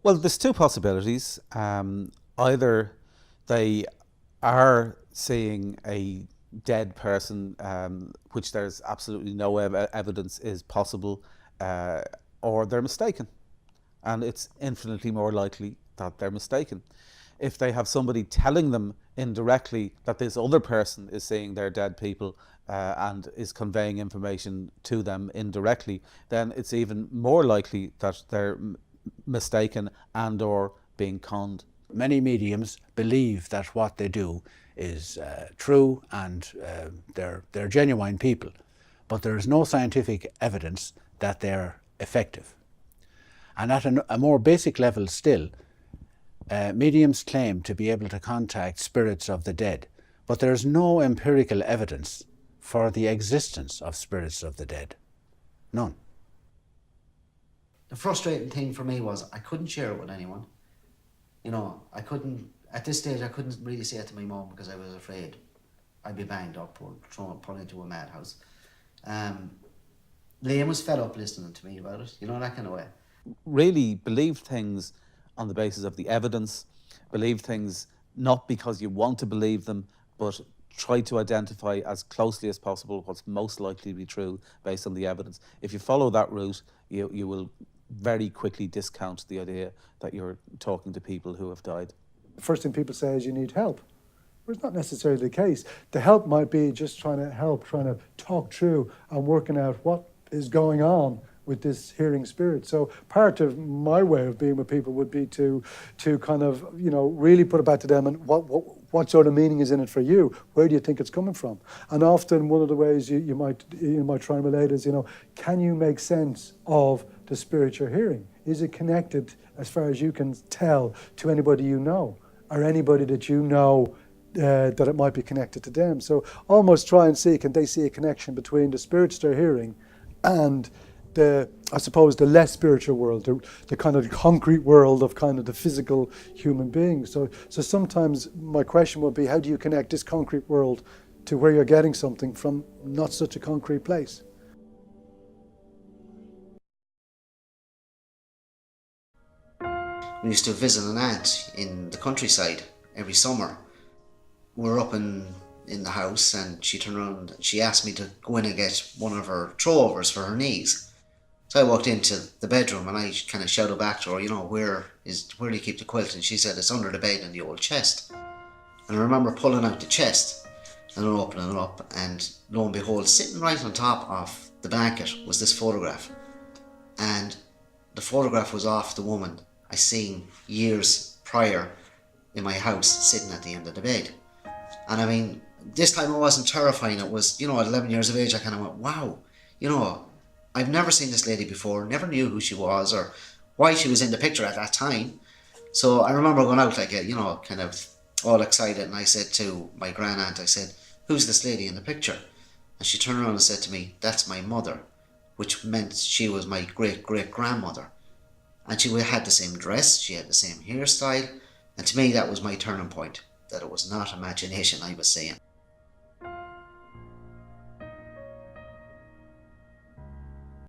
Well, there's two possibilities. Either they are seeing a dead person, which there's absolutely no evidence is possible, uh, or they're mistaken. And it's infinitely more likely that they're mistaken. If they have somebody telling them indirectly that this other person is seeing their dead people and is conveying information to them indirectly, then it's even more likely that they're mistaken and or being conned. Many mediums believe that what they do is true and they're genuine people, but there is no scientific evidence that they're effective. And at a more basic level still, mediums claim to be able to contact spirits of the dead, but there's no empirical evidence for the existence of spirits of the dead. None. The frustrating thing for me was I couldn't share it with anyone. At this stage I couldn't really say it to my mum because I was afraid I'd be banged up or put into a madhouse. Liam was fed up listening to me about it, that kind of way. Really believe things on the basis of the evidence, believe things not because you want to believe them, but try to identify as closely as possible what's most likely to be true based on the evidence. If you follow that route, you will very quickly discount the idea that you're talking to people who have died. The first thing people say is you need help. But it's not necessarily the case. The help might be just trying to talk through and working out what is going on with this hearing spirit. So part of my way of being with people would be to kind of, really put it back to them and what sort of meaning is in it for you? Where do you think it's coming from? And often one of the ways you might try and relate is, can you make sense of the spirit you're hearing? Is it connected, as far as you can tell, to anybody you know, or anybody that you know that it might be connected to them? So almost try and see, can they see a connection between the spirits they're hearing and the less spiritual world, the kind of concrete world of kind of the physical human being. So sometimes my question would be, how do you connect this concrete world to where you're getting something from not such a concrete place? We used to visit an aunt in the countryside every summer. We were up in the house and she turned around and she asked me to go in and get one of her throwovers for her knees. So I walked into the bedroom and I kind of shouted back to her, where do you keep the quilt? And she said, it's under the bed in the old chest. And I remember pulling out the chest and opening it up, and lo and behold, sitting right on top of the blanket was this photograph. And the photograph was of the woman I seen years prior in my house sitting at the end of the bed. And I mean, this time it wasn't terrifying. It was, at 11 years of age, I kind of went, wow, I've never seen this lady before, never knew who she was or why she was in the picture at that time. So I remember going out kind of all excited, and I said to my grand-aunt, I said, who's this lady in the picture? And she turned around and said to me, that's my mother, which meant she was my great-great-grandmother. And she had the same dress, she had the same hairstyle, and to me that was my turning point, that it was not imagination I was seeing.